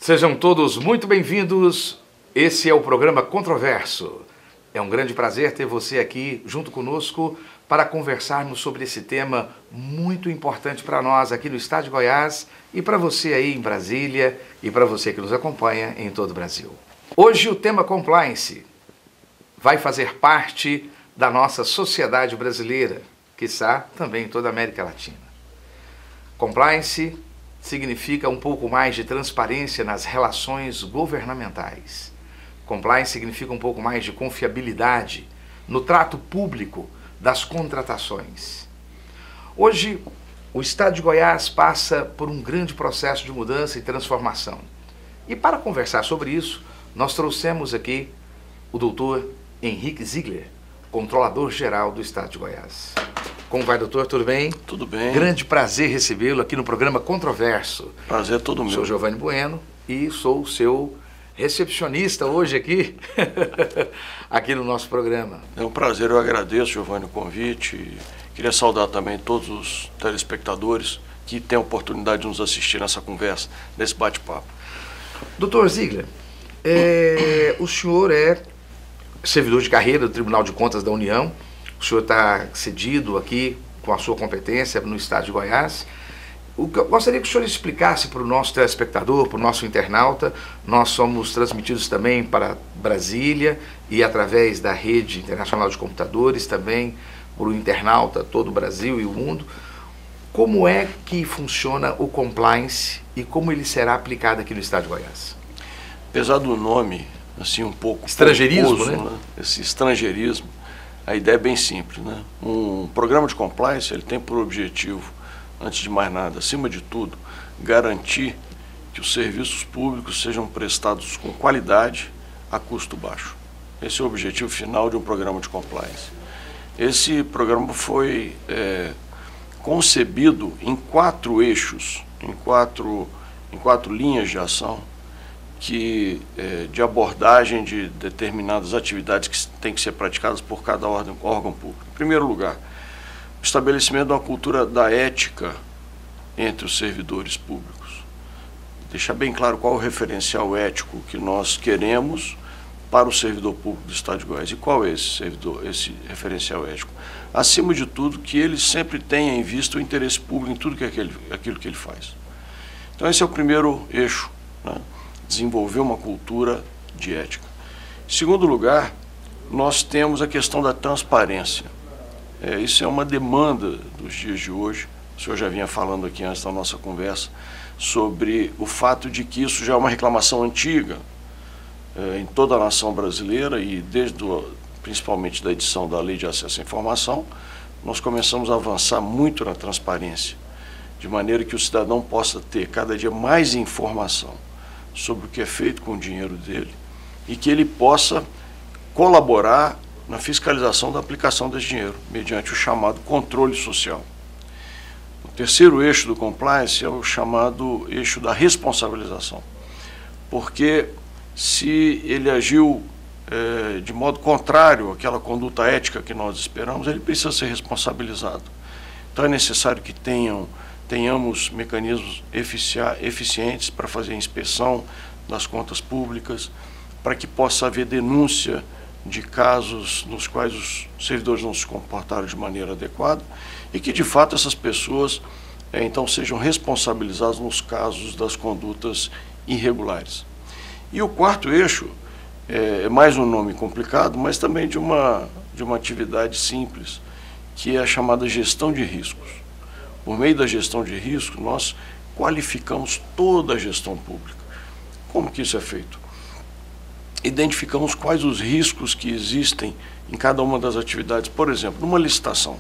Sejam todos muito bem-vindos. Esse é o programa Controverso. É um grande prazer ter você aqui junto conosco para conversarmos sobre esse tema muito importante para nós aqui no estado de Goiás e para você aí em Brasília e para você que nos acompanha em todo o Brasil. Hoje o tema compliance vai fazer parte da nossa sociedade brasileira, quiçá também em toda a América Latina. Compliance significa um pouco mais de transparência nas relações governamentais. Compliance significa um pouco mais de confiabilidade no trato público das contratações. Hoje, o estado de Goiás passa por um grande processo de mudança e transformação. E para conversar sobre isso, nós trouxemos aqui o doutor Henrique Ziegler, controlador-geral do estado de Goiás. Como vai, doutor? Tudo bem? Tudo bem. Grande prazer recebê-lo aqui no programa Controverso. Prazer é todo meu. Sou Giovanni Bueno e sou o seu recepcionista hoje aqui, aqui no nosso programa. É um prazer, eu agradeço, Giovanni, o convite. Queria saudar também todos os telespectadores que têm a oportunidade de nos assistir nessa conversa, nesse bate-papo. Doutor Ziegler, o senhor é servidor de carreira do Tribunal de Contas da União. O senhor está cedido aqui com a sua competência no estado de Goiás. Eu gostaria que o senhor explicasse para o nosso telespectador, para o nosso internauta. Nós somos transmitidos também para Brasília e através da rede internacional de computadores também para o internauta, todo o Brasil e o mundo. Como é que funciona o compliance e como ele será aplicado aqui no estado de Goiás? Apesar do nome, assim, um pouco estrangeirismo, pomposo, né? Esse estrangeirismo, a ideia é bem simples, né? Um programa de compliance, ele tem por objetivo, antes de mais nada, acima de tudo, garantir que os serviços públicos sejam prestados com qualidade a custo baixo. Esse é o objetivo final de um programa de compliance. Esse programa foi concebido em 4 eixos, em quatro linhas de ação, de abordagem de determinadas atividades que têm que ser praticadas por cada órgão público. Em primeiro lugar, o estabelecimento de uma cultura da ética entre os servidores públicos. Deixar bem claro qual é o referencial ético que nós queremos para o servidor público do estado de Goiás. E qual é esse referencial ético? Acima de tudo, que ele sempre tenha em vista o interesse público em tudo aquilo que ele faz. Então esse é o primeiro eixo, né? Desenvolver uma cultura de ética. Em segundo lugar, nós temos a questão da transparência. Isso é uma demanda dos dias de hoje. O senhor já vinha falando aqui antes da nossa conversa sobre o fato de que isso já é uma reclamação antiga em toda a nação brasileira e principalmente da edição da Lei de Acesso à Informação, nós começamos a avançar muito na transparência, de maneira que o cidadão possa ter cada dia mais informação sobre o que é feito com o dinheiro dele e que ele possa colaborar na fiscalização da aplicação desse dinheiro, mediante o chamado controle social. O terceiro eixo do compliance é o chamado eixo da responsabilização, porque se ele agiu de modo contrário àquela conduta ética que nós esperamos, ele precisa ser responsabilizado. Então é necessário que tenhamos mecanismos eficientes para fazer a inspeção das contas públicas, para que possa haver denúncia de casos nos quais os servidores não se comportaram de maneira adequada e que, de fato, essas pessoas, então, sejam responsabilizadas nos casos das condutas irregulares. E o quarto eixo é mais um nome complicado, mas também de uma atividade simples, que é a chamada gestão de riscos. Por meio da gestão de risco, nós qualificamos toda a gestão pública. Como que isso é feito? Identificamos quais os riscos que existem em cada uma das atividades. Por exemplo, numa licitação,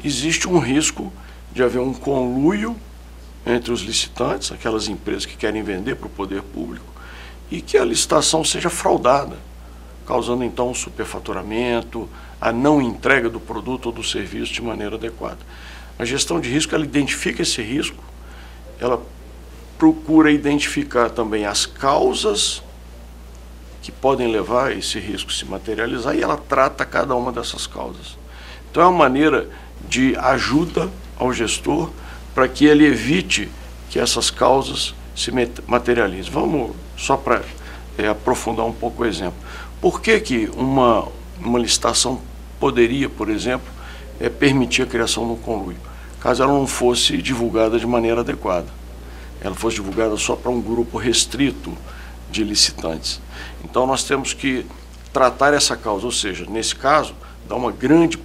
existe um risco de haver um conluio entre os licitantes, aquelas empresas que querem vender para o poder público, e que a licitação seja fraudada, causando então um superfaturamento, a não entrega do produto ou do serviço de maneira adequada. A gestão de risco, ela identifica esse risco, ela procura identificar também as causas que podem levar a esse risco se materializar, e ela trata cada uma dessas causas. Então é uma maneira de ajuda ao gestor para que ele evite que essas causas se materializem. Vamos só para aprofundar um pouco o exemplo. Por que uma licitação poderia, por exemplo, permitir a criação de um conluio, caso ela não fosse divulgada de maneira adequada? Ela fosse divulgada só para um grupo restrito de licitantes. Então nós temos que tratar essa causa, ou seja, nesse caso, dar uma grande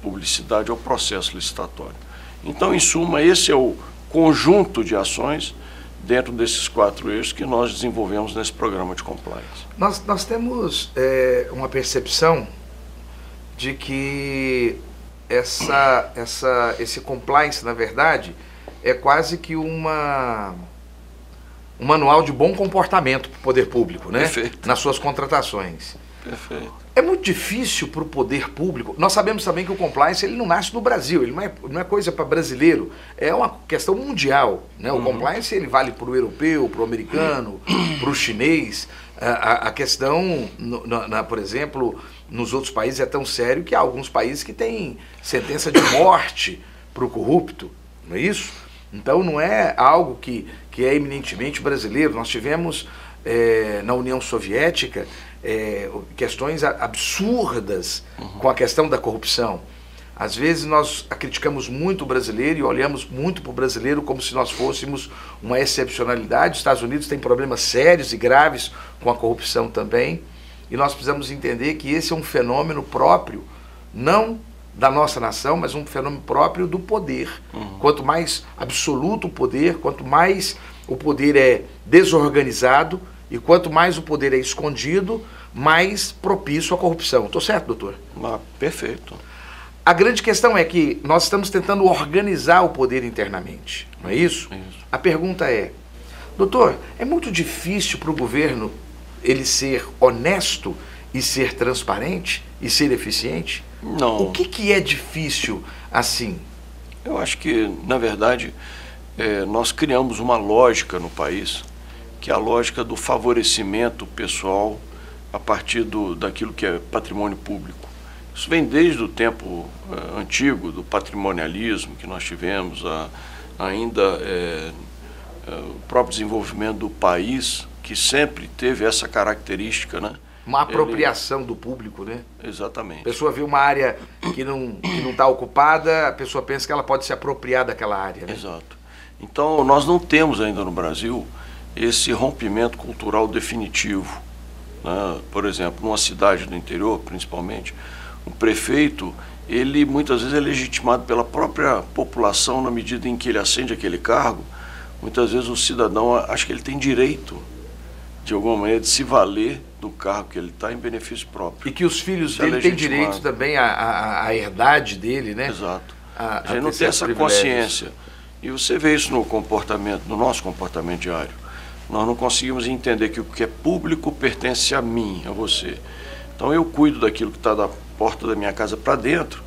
publicidade ao processo licitatório. Então, em suma, esse é o conjunto de ações dentro desses 4 eixos que nós desenvolvemos nesse programa de compliance. Nós temos uma percepção de que esse compliance, na verdade, é quase que um manual de bom comportamento para o poder público, né? Perfeito. Nas suas contratações. Perfeito. É muito difícil para o poder público. Nós sabemos também que o compliance ele não nasce no Brasil, ele não é coisa para brasileiro, é uma questão mundial, né? O compliance ele vale para o europeu, para o americano, para o chinês. A questão, por exemplo, nos outros países é tão sério que há alguns países que têm sentença de morte para o corrupto, não é isso? Então não é algo que é eminentemente brasileiro. Nós tivemos na União Soviética questões absurdas com a questão da corrupção. Às vezes nós criticamos muito o brasileiro e olhamos muito para o brasileiro como se nós fôssemos uma excepcionalidade. Os Estados Unidos têm problemas sérios e graves com a corrupção também, e nós precisamos entender que esse é um fenômeno próprio, não da nossa nação, mas um fenômeno próprio do poder. Quanto mais absoluto o poder, quanto mais o poder é desorganizado e quanto mais o poder é escondido, mais propício à corrupção. Estou certo, doutor? Perfeito. A grande questão é que nós estamos tentando organizar o poder internamente, não é isso? Isso. A pergunta é, doutor, é muito difícil para o governo ele ser honesto e ser transparente e ser eficiente? Não. O que é difícil assim? Eu acho que, na verdade, nós criamos uma lógica no país, que é a lógica do favorecimento pessoal a partir daquilo que é patrimônio público. Isso vem desde o tempo antigo, do patrimonialismo que nós tivemos, ainda o próprio desenvolvimento do país, que sempre teve essa característica, né? Uma apropriação do público, né? Exatamente. A pessoa vê uma área que não está ocupada, a pessoa pensa que ela pode se apropriar daquela área, né? Exato. Então, nós não temos ainda no Brasil esse rompimento cultural definitivo, né? Por exemplo, numa cidade do interior, principalmente, o prefeito, ele muitas vezes é legitimado pela própria população na medida em que ele ascende aquele cargo. Muitas vezes o cidadão acha que ele tem direito, de alguma maneira, de se valer do cargo que ele está em benefício próprio. E que os filhos dele têm direito também à herdade dele, né? Exato. A gente não tem essa consciência. E você vê isso no nosso comportamento diário. Nós não conseguimos entender que o que é público pertence a mim, a você. Então eu cuido daquilo que está da porta da minha casa para dentro,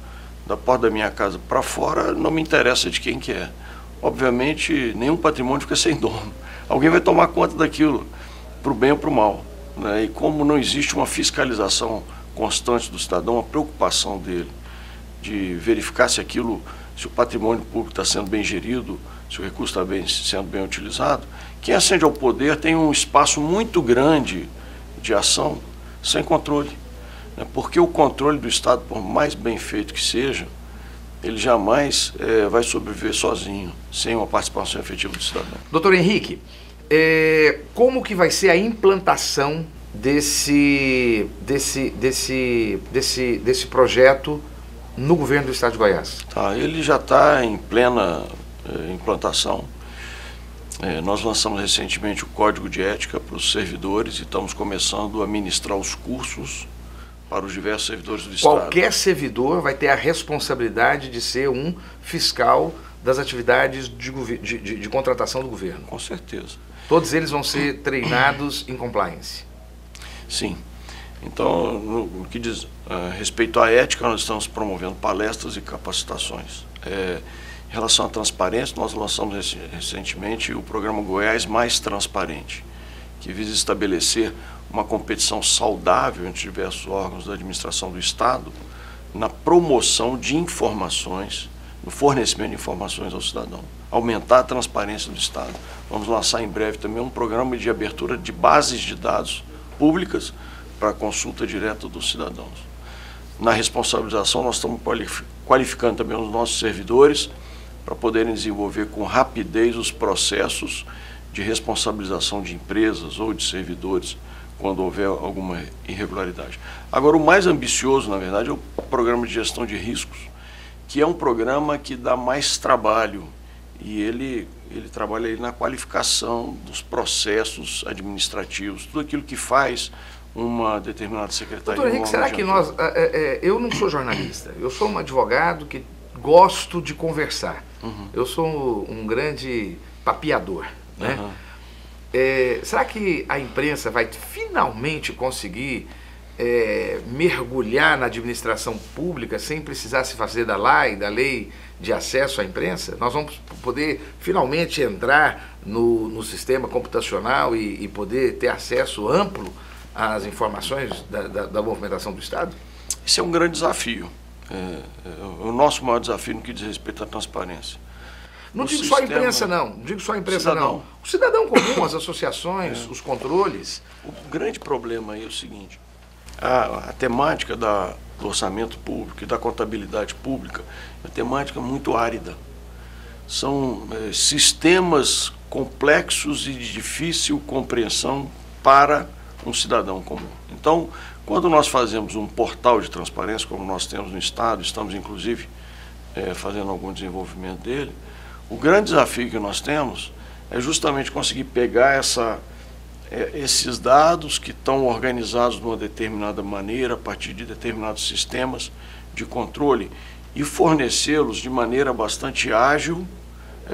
da porta da minha casa para fora, não me interessa de quem que é. Obviamente, nenhum patrimônio fica sem dono. Alguém vai tomar conta daquilo, para o bem ou para o mal, né? E como não existe uma fiscalização constante do cidadão, uma preocupação dele de verificar se o patrimônio público está sendo bem gerido, se o recurso está sendo bem utilizado, quem ascende ao poder tem um espaço muito grande de ação sem controle, né? Porque o controle do Estado, por mais bem feito que seja, ele jamais vai sobreviver sozinho, sem uma participação efetiva do cidadão. Doutor Henrique, como que vai ser a implantação desse projeto no governo do Estado de Goiás? Ele já está em plena implantação. Nós lançamos recentemente o Código de Ética para os servidores e estamos começando a ministrar os cursos para os diversos servidores do Estado. Qualquer servidor vai ter a responsabilidade de ser um fiscal das atividades de contratação do governo? Com certeza. Todos eles vão ser treinados em compliance? Sim. Então, no que diz respeito à ética, nós estamos promovendo palestras e capacitações. Em relação à transparência, nós lançamos recentemente o programa Goiás Mais Transparente, que visa estabelecer uma competição saudável entre diversos órgãos da administração do Estado na promoção de informações, no fornecimento de informações ao cidadão, aumentar a transparência do Estado. Vamos lançar em breve também um programa de abertura de bases de dados públicas para a consulta direta dos cidadãos. Na responsabilização, nós estamos qualificando também os nossos servidores para poderem desenvolver com rapidez os processos de responsabilização de empresas ou de servidores quando houver alguma irregularidade. Agora, o mais ambicioso, na verdade, é o programa de gestão de riscos, que é um programa que dá mais trabalho e ele trabalha aí na qualificação dos processos administrativos, tudo aquilo que faz uma determinada secretaria. Doutor Henrique, será que nós... eu não sou jornalista, eu sou um advogado que gosto de conversar. Eu sou um grande papeador, né? Será que a imprensa vai finalmente conseguir mergulhar na administração pública sem precisar se fazer da lei de acesso à imprensa? Nós vamos poder finalmente entrar no sistema computacional e poder ter acesso amplo às informações da movimentação do Estado? Isso é um grande desafio. O nosso maior desafio no que diz respeito à transparência. Não digo só a imprensa, não. Não digo só a imprensa, não. O cidadão comum, as associações, os controles. O grande problema aí é o seguinte: a temática do orçamento público e da contabilidade pública é uma temática muito árida. São sistemas complexos e de difícil compreensão para um cidadão comum. Então, quando nós fazemos um portal de transparência, como nós temos no Estado, estamos inclusive fazendo algum desenvolvimento dele, o grande desafio que nós temos é justamente conseguir pegar esses dados que estão organizados de uma determinada maneira, a partir de determinados sistemas de controle, e fornecê-los de maneira bastante ágil,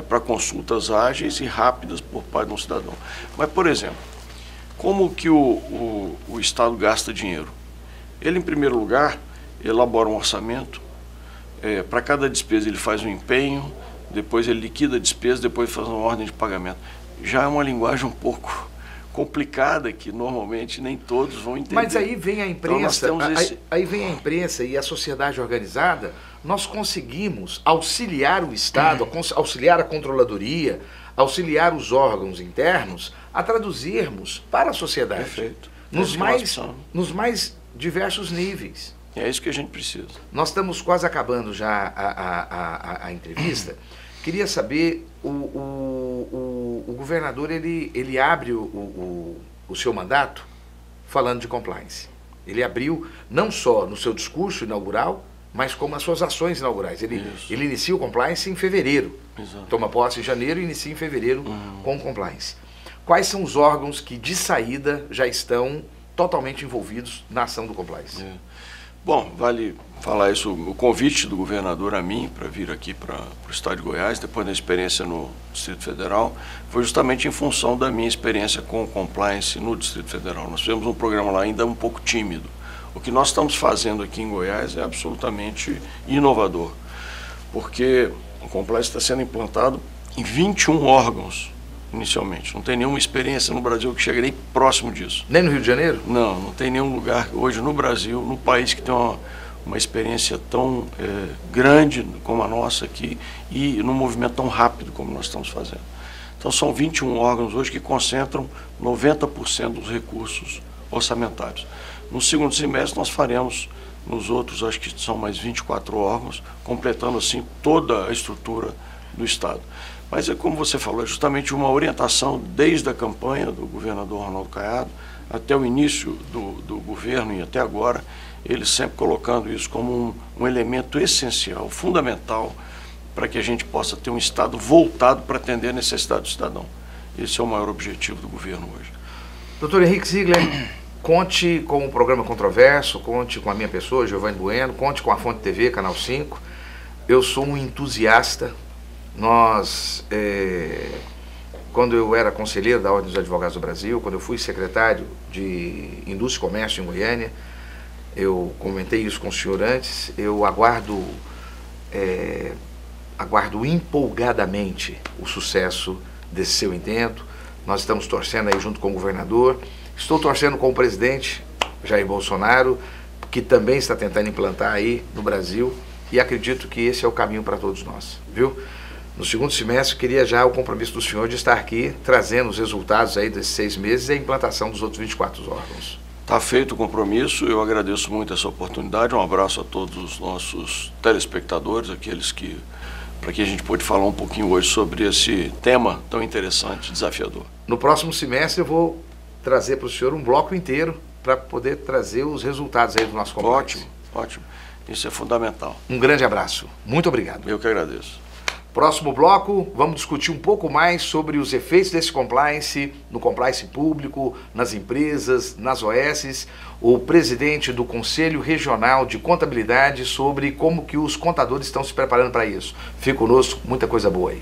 para consultas ágeis e rápidas por parte de um cidadão. Mas, por exemplo, como que o Estado gasta dinheiro? Ele, em primeiro lugar, elabora um orçamento, para cada despesa ele faz um empenho, depois ele liquida a despesa, depois faz uma ordem de pagamento. Já é uma linguagem um pouco complicada que normalmente nem todos vão entender. Mas aí vem a imprensa, então aí vem a imprensa e a sociedade organizada. Nós conseguimos auxiliar o Estado, auxiliar a controladoria, auxiliar os órgãos internos a traduzirmos para a sociedade. Perfeito. Nos mais diversos níveis. É isso que a gente precisa. Nós estamos quase acabando já a entrevista. Queria saber, o governador ele abre o seu mandato falando de compliance. Ele abriu não só no seu discurso inaugural, mas como as suas ações inaugurais. Ele inicia o compliance em fevereiro. Exato. Toma posse em janeiro e inicia em fevereiro com o compliance. Quais são os órgãos que de saída já estão totalmente envolvidos na ação do compliance? Bom, vale falar isso, o convite do governador a mim para vir aqui para o estado de Goiás, depois da experiência no Distrito Federal, foi justamente em função da minha experiência com o compliance no Distrito Federal. Nós fizemos um programa lá ainda um pouco tímido. O que nós estamos fazendo aqui em Goiás é absolutamente inovador, porque o compliance está sendo implantado em 21 órgãos inicialmente. Não tem nenhuma experiência no Brasil que chegue nem próximo disso. Nem no Rio de Janeiro? Não tem nenhum lugar hoje no Brasil, no país, que tem uma experiência tão grande como a nossa aqui e num movimento tão rápido como nós estamos fazendo. Então são 21 órgãos hoje que concentram 90% dos recursos orçamentários. No segundo semestre nós faremos nos outros, acho que são mais 24 órgãos, completando assim toda a estrutura do Estado. Mas é como você falou, é justamente uma orientação desde a campanha do governador Ronaldo Caiado até o início do governo e até agora, ele sempre colocando isso como um elemento essencial, fundamental, para que a gente possa ter um Estado voltado para atender a necessidade do cidadão. Esse é o maior objetivo do governo hoje. Doutor Henrique Ziegler, conte com o programa Controverso, conte com a minha pessoa, Giovanni Bueno, conte com a Fonte TV, Canal 5. Eu sou um entusiasta. Nós, quando eu era conselheiro da Ordem dos Advogados do Brasil, quando eu fui secretário de Indústria e Comércio em Goiânia, eu comentei isso com o senhor antes, eu aguardo empolgadamente o sucesso desse seu intento. Nós estamos torcendo aí junto com o governador Estou torcendo com o presidente Jair Bolsonaro, que também está tentando implantar aí no Brasil, e acredito que esse é o caminho para todos nós, viu? No segundo semestre, queria já o compromisso do senhor de estar aqui trazendo os resultados aí desses 6 meses e a implantação dos outros 24 órgãos. Está feito o compromisso, eu agradeço muito essa oportunidade, um abraço a todos os nossos telespectadores, aqueles que, para que a gente pôde falar um pouquinho hoje sobre esse tema tão interessante, desafiador. No próximo semestre eu vou trazer para o senhor um bloco inteiro para poder trazer os resultados aí do nosso compliance. Ótimo, ótimo. Isso é fundamental. Um grande abraço. Muito obrigado. Eu que agradeço. Próximo bloco, vamos discutir um pouco mais sobre os efeitos desse compliance no compliance público, nas empresas, nas OSs. O presidente do Conselho Regional de Contabilidade sobre como que os contadores estão se preparando para isso. Fique conosco, muita coisa boa aí.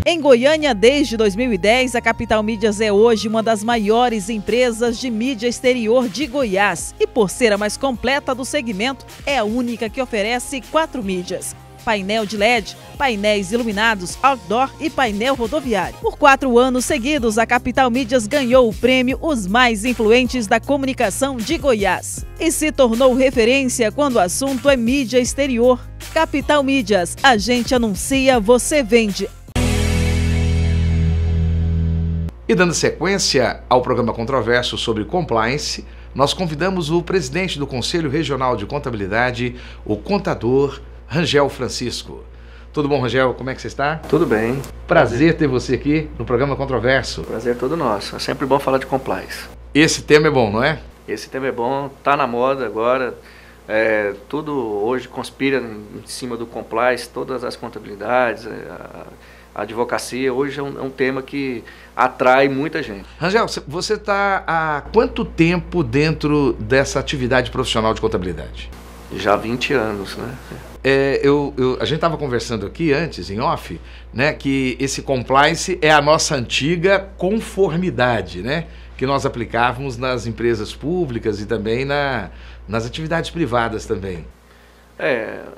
Em Goiânia, desde 2010, a Capital Mídias é hoje uma das maiores empresas de mídia exterior de Goiás e, por ser a mais completa do segmento, é a única que oferece 4 mídias: painel de LED, painéis iluminados, outdoor e painel rodoviário. Por 4 anos seguidos, a Capital Mídias ganhou o prêmio Os Mais Influentes da Comunicação de Goiás e se tornou referência quando o assunto é mídia exterior. Capital Mídias, a gente anuncia, você vende. E dando sequência ao programa controverso sobre compliance, nós convidamos o presidente do Conselho Regional de Contabilidade, o contador Rangel Francisco. Tudo bom, Rangel? Como é que você está? Tudo bem. Prazer ter você aqui no programa controverso. Prazer todo nosso. É sempre bom falar de compliance. Esse tema é bom, não é? Esse tema é bom, tá na moda agora. Tudo hoje conspira em cima do compliance, todas as contabilidades, a advocacia. Hoje é um tema que atrai muita gente. Rangel, você está há quanto tempo dentro dessa atividade profissional de contabilidade? Já há 20 anos, né? A gente estava conversando aqui antes, em off, né, que esse compliance é a nossa antiga conformidade, né, que nós aplicávamos nas empresas públicas e também nas atividades privadas também.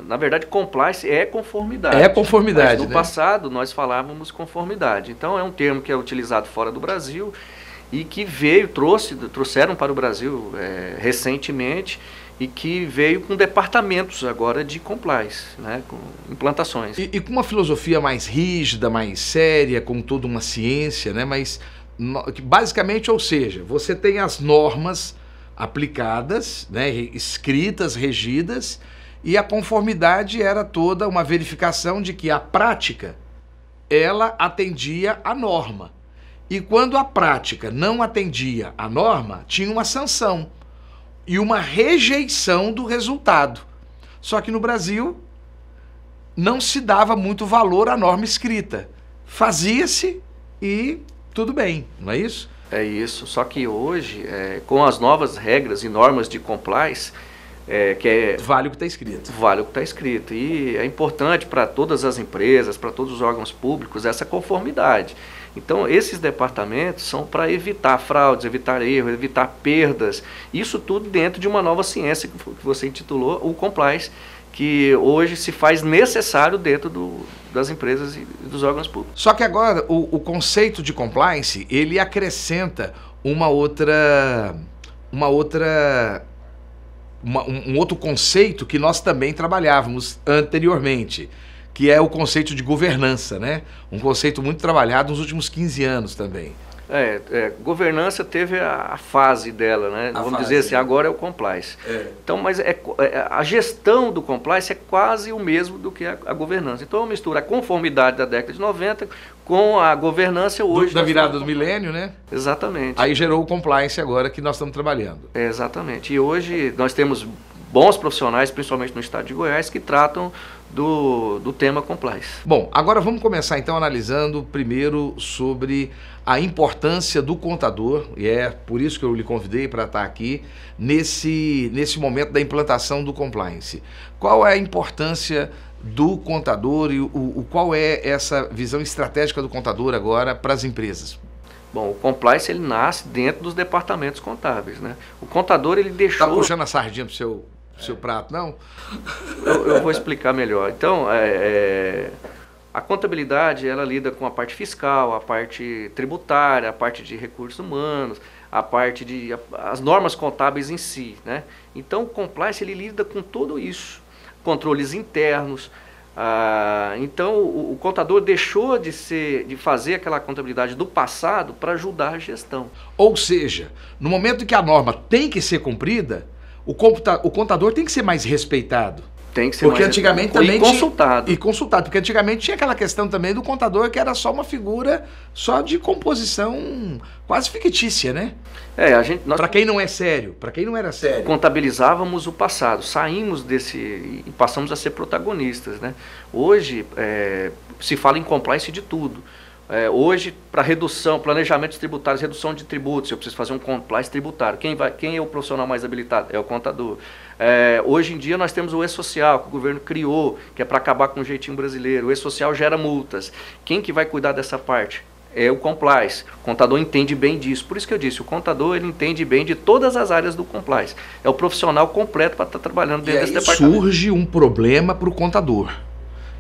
Na verdade, compliance é conformidade. É conformidade, mas no passado nós falávamos conformidade. Então é um termo que é utilizado fora do Brasil e que trouxeram para o Brasil recentemente e que veio com departamentos agora de compliance, né, com implantações. E com uma filosofia mais rígida, mais séria, com toda uma ciência, né, mas basicamente, ou seja, você tem as normas aplicadas, né, escritas, regidas, e a conformidade era toda uma verificação de que a prática, ela atendia à norma. E quando a prática não atendia à norma, tinha uma sanção e uma rejeição do resultado. Só que no Brasil não se dava muito valor à norma escrita. Fazia-se e tudo bem, não é isso? É isso, só que hoje, com as novas regras e normas de compliance, vale o que está escrito. Vale o que está escrito. E é importante para todas as empresas, para todos os órgãos públicos, essa conformidade. Então, esses departamentos são para evitar fraudes, evitar erros, evitar perdas. Isso tudo dentro de uma nova ciência que você intitulou o compliance, que hoje se faz necessário dentro das empresas e dos órgãos públicos. Só que agora o conceito de compliance, ele acrescenta um outro conceito que nós também trabalhávamos anteriormente, que é o conceito de governança, né? Um conceito muito trabalhado nos últimos 15 anos também. Governança teve a fase dela, né? Vamos dizer assim, agora é o compliance. Então, mas a gestão do compliance é quase o mesmo do que a governança. Então, mistura a conformidade da década de 90 com a governança hoje. Da virada do milênio, né? Exatamente. Aí gerou o compliance agora que nós estamos trabalhando. Exatamente. E hoje nós temos bons profissionais, principalmente no estado de Goiás, que tratam do tema compliance. Bom, agora vamos começar então analisando primeiro sobre a importância do contador, e é por isso que eu lhe convidei para estar aqui nesse momento da implantação do compliance. Qual é a importância do contador e qual é essa visão estratégica do contador agora para as empresas? Bom, o compliance ele nasce dentro dos departamentos contábeis, né? O contador ele deixou... Está puxando a sardinha para o seu prato, não? Eu vou explicar melhor. Então, A contabilidade, ela lida com a parte fiscal, a parte tributária, a parte de recursos humanos, a parte de as normas contábeis em si, né? Então, o compliance, ele lida com tudo isso, controles internos. Então, o contador deixou de fazer aquela contabilidade do passado para ajudar a gestão. Ou seja, no momento em que a norma tem que ser cumprida, o contador tem que ser mais respeitado. Tem que ser porque mais antigamente também consultado. E consultado, porque antigamente tinha aquela questão também do contador que era só uma figura só de composição quase fictícia, né? Para quem não é sério, para quem não era sério. Contabilizávamos o passado, saímos desse e passamos a ser protagonistas, né? Hoje se fala em compliance de tudo. Hoje, para redução, planejamentos tributários, redução de tributos, eu preciso fazer um compliance tributário. Quem é o profissional mais habilitado? É o contador. Hoje em dia nós temos o E-Social, que o governo criou, que é para acabar com o jeitinho brasileiro. O E-Social gera multas. Quem que vai cuidar dessa parte? É o compliance. O contador entende bem disso. Por isso que eu disse, o contador, ele entende bem de todas as áreas do compliance. É o profissional completo para estar trabalhando dentro desse departamento. Surge um problema para o contador.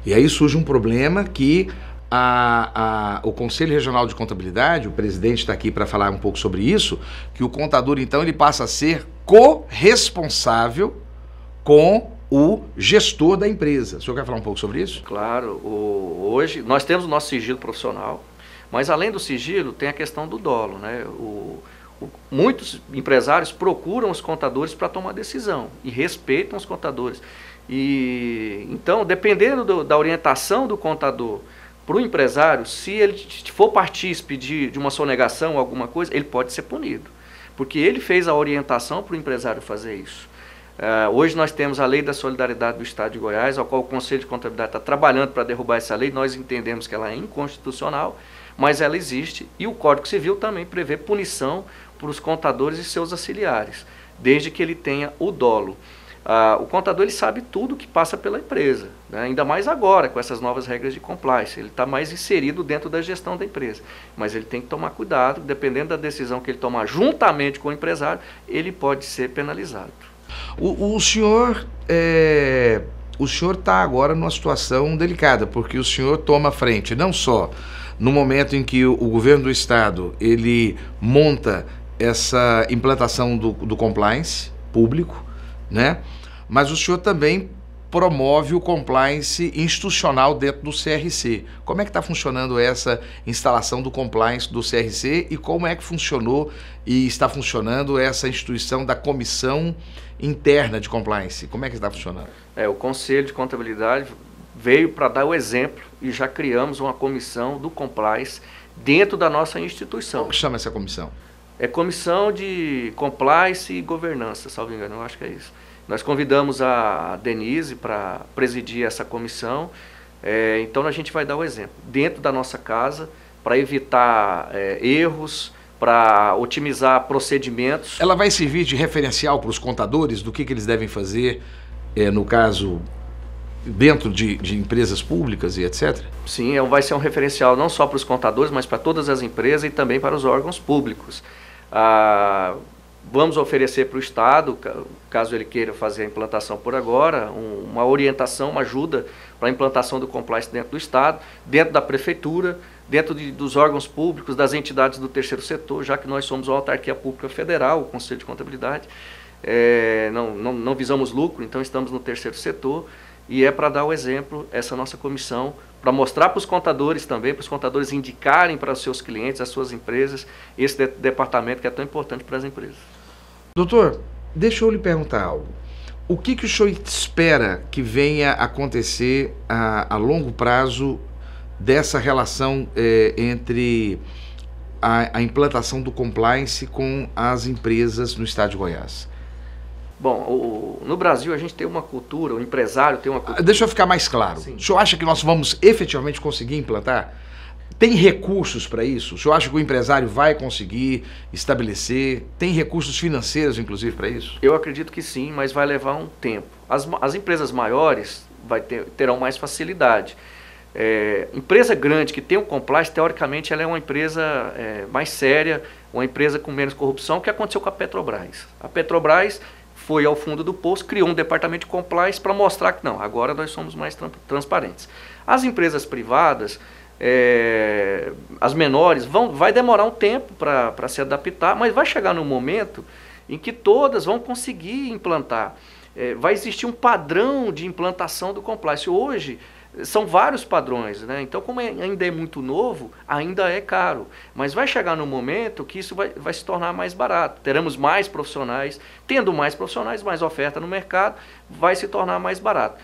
E aí surge um problema que o Conselho Regional de Contabilidade, o presidente está aqui para falar um pouco sobre isso, que o contador, então, ele passa a ser corresponsável com o gestor da empresa. O senhor quer falar um pouco sobre isso? Claro. Hoje nós temos o nosso sigilo profissional, mas além do sigilo tem a questão do dolo, né? Muitos empresários procuram os contadores para tomar decisão e respeitam os contadores. Então, dependendo da orientação do contador para o empresário, se ele for partícipe de uma sonegação ou alguma coisa, ele pode ser punido, porque ele fez a orientação para o empresário fazer isso. Hoje nós temos a Lei da Solidariedade do Estado de Goiás, ao qual o Conselho de Contabilidade está trabalhando para derrubar essa lei. Nós entendemos que ela é inconstitucional, mas ela existe, e o Código Civil também prevê punição para os contadores e seus auxiliares, desde que ele tenha o dolo. O contador, ele sabe tudo que passa pela empresa, né? Ainda mais agora com essas novas regras de compliance. Ele está mais inserido dentro da gestão da empresa, mas ele tem que tomar cuidado, dependendo da decisão que ele tomar juntamente com o empresário, ele pode ser penalizado. O senhor está agora numa situação delicada, porque o senhor toma frente não só no momento em que o governo do estado ele monta essa implantação do compliance público, né? Mas o senhor também promove o compliance institucional dentro do CRC. Como é que está funcionando essa instalação do compliance do CRC e como é que funcionou e está funcionando essa instituição da comissão interna de compliance? Como é que está funcionando? O Conselho de Contabilidade veio para dar o exemplo e já criamos uma comissão do compliance dentro da nossa instituição. Como que chama essa comissão? É Comissão de Compliance e Governança, salvo engano, eu acho que é isso. Nós convidamos a Denise para presidir essa comissão, então a gente vai dar o exemplo. Dentro da nossa casa, para evitar erros, para otimizar procedimentos. Ela vai servir de referencial para os contadores do que eles devem fazer, no caso, dentro de empresas públicas e etc? Sim, vai ser um referencial não só para os contadores, mas para todas as empresas e também para os órgãos públicos. Vamos oferecer para o Estado, caso ele queira fazer a implantação por agora, uma orientação, uma ajuda para a implantação do compliance dentro do Estado, dentro da Prefeitura, dentro dos órgãos públicos, das entidades do terceiro setor, já que nós somos uma autarquia pública federal, o Conselho de Contabilidade, não visamos lucro, então estamos no terceiro setor, e para dar o exemplo, essa nossa comissão, para mostrar para os contadores também, para os contadores indicarem para os seus clientes, as suas empresas, esse departamento que é tão importante para as empresas. Doutor, deixa eu lhe perguntar algo. O que o senhor espera que venha acontecer a longo prazo dessa relação entre a implantação do compliance com as empresas no estado de Goiás? Bom, no Brasil a gente tem uma cultura, o empresário tem uma cultura... Deixa eu ficar mais claro. Sim. O senhor acha que nós vamos efetivamente conseguir implantar? Tem recursos para isso? O senhor acha que o empresário vai conseguir estabelecer? Tem recursos financeiros, inclusive, para isso? Eu acredito que sim, mas vai levar um tempo. As empresas maiores terão mais facilidade. Empresa grande que tem um compliance, teoricamente, ela é uma empresa mais séria, uma empresa com menos corrupção, que aconteceu com a Petrobras. A Petrobras foi ao fundo do poço, criou um departamento de compliance para mostrar que não, agora nós somos mais transparentes. As empresas privadas, as menores, vai demorar um tempo para se adaptar, mas vai chegar num momento em que todas vão conseguir implantar. Vai existir um padrão de implantação do compliance. Hoje, são vários padrões, né? Então, como ainda é muito novo, ainda é caro. Mas vai chegar num momento que isso vai se tornar mais barato. Teremos mais profissionais. Tendo mais profissionais, mais oferta no mercado, vai se tornar mais barato.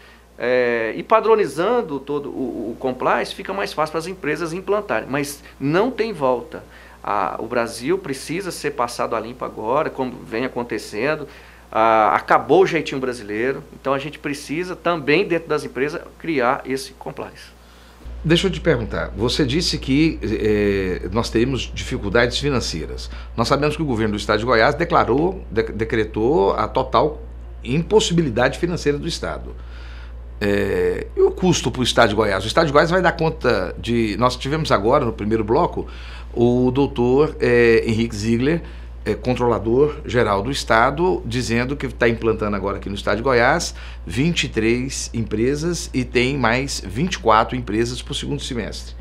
E padronizando todo o compliance, fica mais fácil para as empresas implantarem. Mas não tem volta. O Brasil precisa ser passado a limpo agora, como vem acontecendo. Acabou o jeitinho brasileiro, então a gente precisa também, dentro das empresas, criar esse compliance. Deixa eu te perguntar, você disse que nós teríamos dificuldades financeiras. Nós sabemos que o governo do estado de Goiás decretou a total impossibilidade financeira do estado. E o custo para o estado de Goiás? O estado de Goiás vai dar conta de... Nós tivemos agora, no primeiro bloco, o doutor Henrique Ziegler, controlador-geral do estado, dizendo que está implantando agora aqui no estado de Goiás 23 empresas e tem mais 24 empresas para o segundo semestre.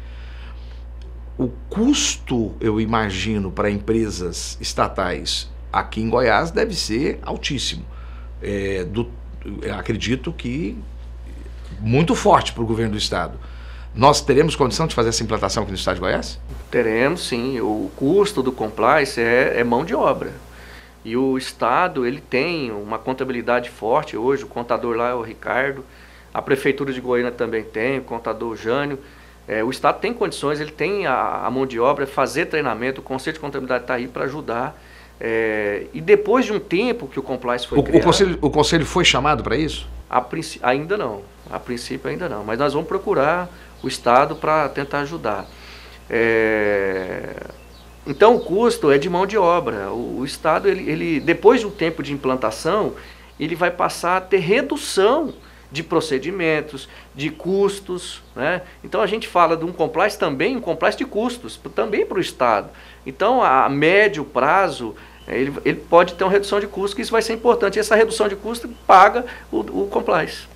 O custo, eu imagino, para empresas estatais aqui em Goiás deve ser altíssimo. Acredito que muito forte para o governo do estado. Nós teremos condição de fazer essa implantação aqui no estado de Goiás? Teremos, sim. O custo do compliance é mão de obra. E o estado, ele tem uma contabilidade forte hoje, o contador lá é o Ricardo, a prefeitura de Goiânia também tem, o contador Jânio. O estado tem condições, ele tem a mão de obra, fazer treinamento, o Conselho de Contabilidade está aí para ajudar. E depois de um tempo que o compliance foi criado... O conselho foi chamado para isso? Ainda não. A princípio ainda não. Mas nós vamos procurar o estado para tentar ajudar. Então o custo é de mão de obra. O estado, ele depois de um tempo de implantação, ele vai passar a ter redução de procedimentos, de custos, né? Então a gente fala de um compliance também, um compliance de custos, também para o estado. Então a médio prazo, ele pode ter uma redução de custos, que isso vai ser importante. E essa redução de custo paga o compliance.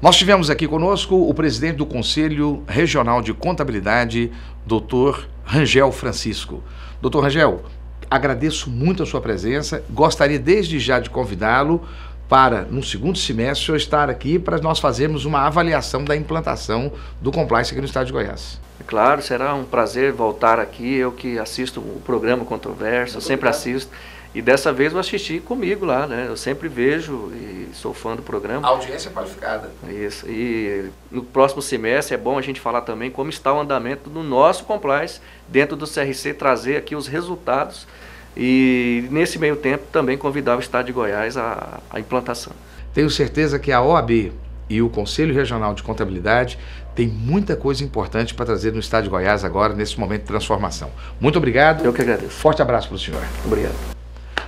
Nós tivemos aqui conosco o presidente do Conselho Regional de Contabilidade, Dr. Rangel Francisco. Dr. Rangel, agradeço muito a sua presença, gostaria desde já de convidá-lo para, no segundo semestre, o senhor estar aqui para nós fazermos uma avaliação da implantação do compliance aqui no estado de Goiás. Claro, será um prazer voltar aqui, eu que assisto o programa Controverso, eu sempre assisto. E dessa vez eu assisti comigo lá, né? Eu sempre vejo e sou fã do programa. A audiência é qualificada. Isso. E no próximo semestre é bom a gente falar também como está o andamento do nosso compliance dentro do CRC, trazer aqui os resultados e nesse meio tempo também convidar o estado de Goiás à implantação. Tenho certeza que a OAB e o Conselho Regional de Contabilidade tem muita coisa importante para trazer no estado de Goiás agora, nesse momento de transformação. Muito obrigado. Eu que agradeço. Forte abraço para o senhor. Obrigado.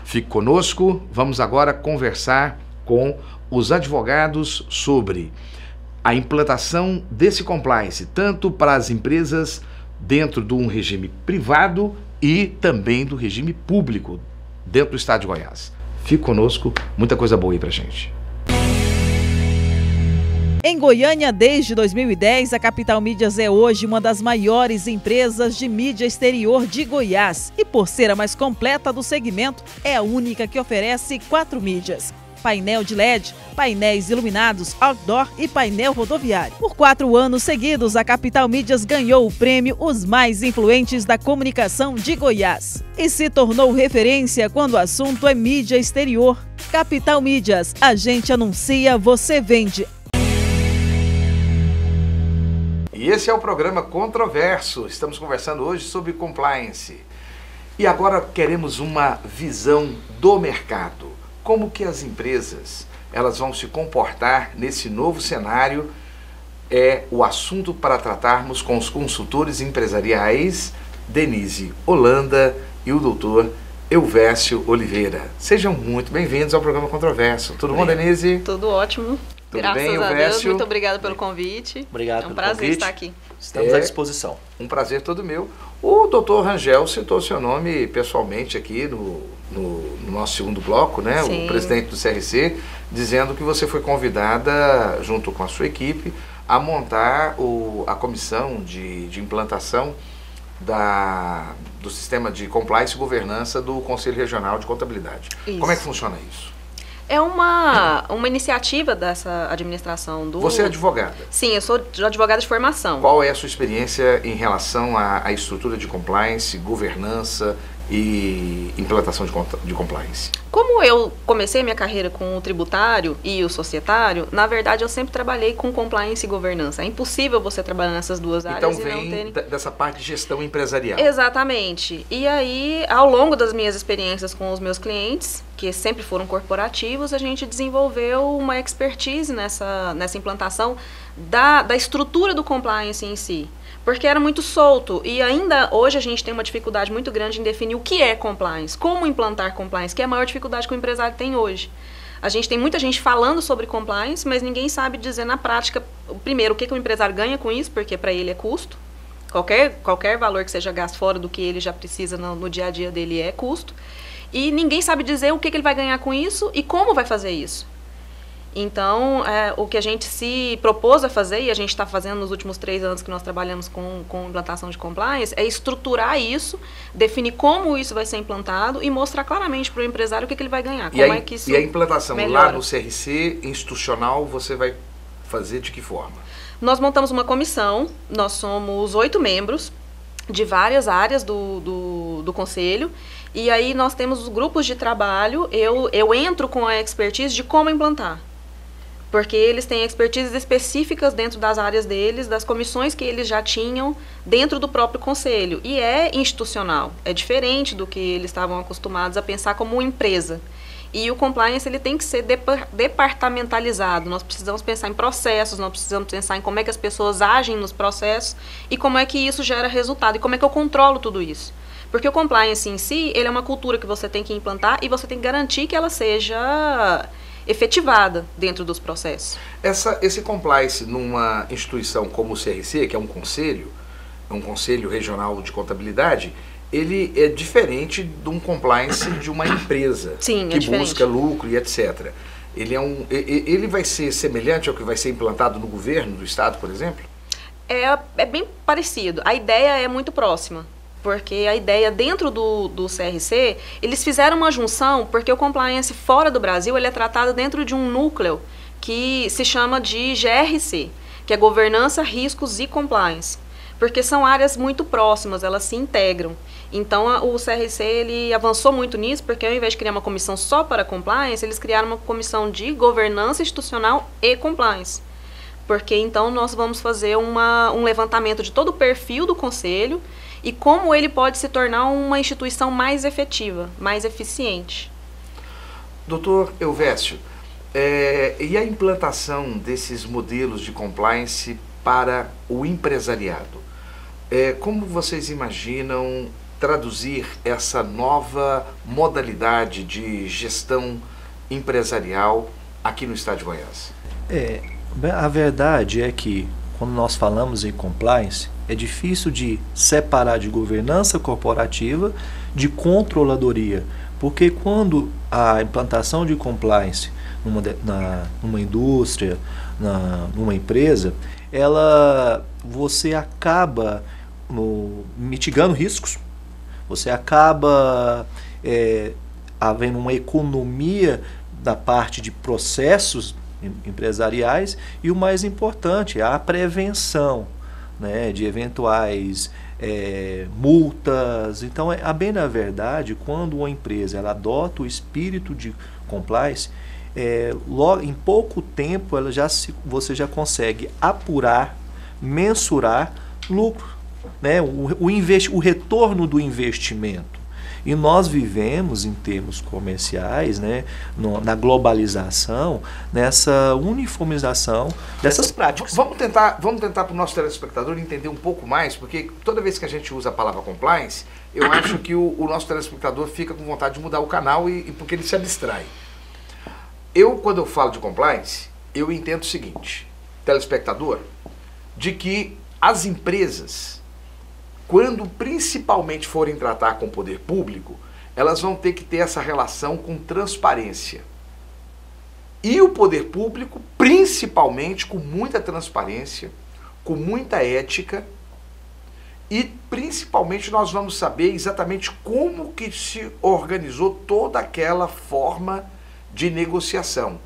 Fique conosco, vamos agora conversar com os advogados sobre a implantação desse compliance, tanto para as empresas dentro de um regime privado e também do regime público dentro do estado de Goiás. Fique conosco, muita coisa boa aí pra gente. Em Goiânia, desde 2010, a Capital Mídias é hoje uma das maiores empresas de mídia exterior de Goiás e, por ser a mais completa do segmento, é a única que oferece 4 mídias: painel de LED, painéis iluminados, outdoor e painel rodoviário. Por 4 anos seguidos, a Capital Mídias ganhou o prêmio Os Mais Influentes da Comunicação de Goiás e se tornou referência quando o assunto é mídia exterior. Capital Mídias, a gente anuncia, você vende. E esse é o programa Controverso. Estamos conversando hoje sobre compliance. E agora queremos uma visão do mercado. Como que as empresas elas vão se comportar nesse novo cenário é o assunto para tratarmos com os consultores empresariais Denise Holanda e o doutor Elvésio Oliveira. Sejam muito bem-vindos ao programa Controverso. Tudo bom, Denise? Tudo ótimo. Tudo Graças bem, a Deus, Elvésio? muito obrigada pelo convite. Obrigado pelo convite. É um pelo prazer convite. estar aqui. Estamos à disposição. Um prazer todo meu. O doutor Rangel citou seu nome pessoalmente aqui no nosso segundo bloco, né? Sim. O presidente do CRC, dizendo que você foi convidada, junto com a sua equipe, a montar a comissão de implantação do sistema de compliance e governança do Conselho Regional de Contabilidade. Isso. Como é que funciona isso? É uma iniciativa dessa administração do... Você é advogada. Sim, eu sou advogada de formação. Qual é a sua experiência em relação à estrutura de compliance, governança e implantação de compliance? Como eu comecei minha carreira com o tributário e o societário, na verdade eu sempre trabalhei com compliance e governança. É impossível você trabalhar nessas duas áreas Então e não vem ter... dessa parte de gestão empresarial. Exatamente. E aí, ao longo das minhas experiências com os meus clientes, que sempre foram corporativos, a gente desenvolveu uma expertise nessa implantação da estrutura do compliance em si. Porque era muito solto e ainda hoje a gente tem uma dificuldade muito grande em definir o que é compliance, como implantar compliance, que é a maior dificuldade que o empresário tem hoje. A gente tem muita gente falando sobre compliance, mas ninguém sabe dizer na prática, primeiro, o que o empresário ganha com isso, porque para ele é custo. Qualquer valor que seja gasto fora do que ele já precisa no dia a dia dele é custo. E ninguém sabe dizer o que ele vai ganhar com isso e como vai fazer isso. Então, o que a gente se propôs a fazer, e a gente está fazendo nos últimos 3 anos que nós trabalhamos com implantação de compliance, é estruturar isso, definir como isso vai ser implantado e mostrar claramente para o empresário o que ele vai ganhar. Como é que isso e a implantação melhora. lá no CRC institucional, você vai fazer de que forma? Nós montamos uma comissão, nós somos 8 membros de várias áreas do conselho, e aí nós temos os grupos de trabalho, eu entro com a expertise de como implantar. Porque eles têm expertises específicas dentro das áreas deles, das comissões que eles já tinham dentro do próprio conselho. E é institucional, é diferente do que eles estavam acostumados a pensar como uma empresa. E o compliance ele tem que ser departamentalizado. Nós precisamos pensar em processos, nós precisamos pensar em como é que as pessoas agem nos processos e como é que isso gera resultado e como é que eu controlo tudo isso. Porque o compliance em si, ele é uma cultura que você tem que implantar e você tem que garantir que ela seja efetivada dentro dos processos. Esse compliance numa instituição como o CRC, que é um conselho regional de contabilidade, ele é diferente de um compliance de uma empresa. Sim, que diferente. Busca lucro e etc. Ele vai ser semelhante ao que vai ser implantado no governo do estado, por exemplo? É bem parecido. A ideia é muito próxima. Porque a ideia dentro do CRC, eles fizeram uma junção, porque o compliance fora do Brasil, ele é tratado dentro de um núcleo que se chama de GRC, que é Governança, Riscos e Compliance. Porque são áreas muito próximas, elas se integram. Então, o CRC, ele avançou muito nisso, porque ao invés de criar uma comissão só para compliance, eles criaram uma comissão de governança institucional e compliance. Porque, então, nós vamos fazer um levantamento de todo o perfil do conselho, e como ele pode se tornar uma instituição mais efetiva, mais eficiente. Doutor Elvésio, e a implantação desses modelos de compliance para o empresariado? Como vocês imaginam traduzir essa nova modalidade de gestão empresarial aqui no estado de Goiás? A verdade é que, quando nós falamos em compliance, é difícil de separar de governança corporativa de controladoria, porque quando a implantação de compliance numa indústria, numa empresa, você acaba mitigando riscos, você acaba havendo uma economia da parte de processos empresariais e o mais importante, a prevenção, né, de eventuais multas. Então, bem na verdade, quando uma empresa ela adota o espírito de compliance, logo, em pouco tempo você já consegue apurar, mensurar lucro, né, o retorno do investimento. E nós vivemos, em termos comerciais, né, na globalização, nessa uniformização dessas práticas. Vamos tentar para o nosso telespectador entender um pouco mais, porque toda vez que a gente usa a palavra compliance, eu acho que o nosso telespectador fica com vontade de mudar o canal e porque ele se abstrai. Quando eu falo de compliance, eu entendo o seguinte, telespectador, de que as empresas, quando principalmente forem tratar com o poder público, elas vão ter que ter essa relação com transparência. E o poder público, principalmente, com muita transparência, com muita ética, e principalmente nós vamos saber exatamente como que se organizou toda aquela forma de negociação.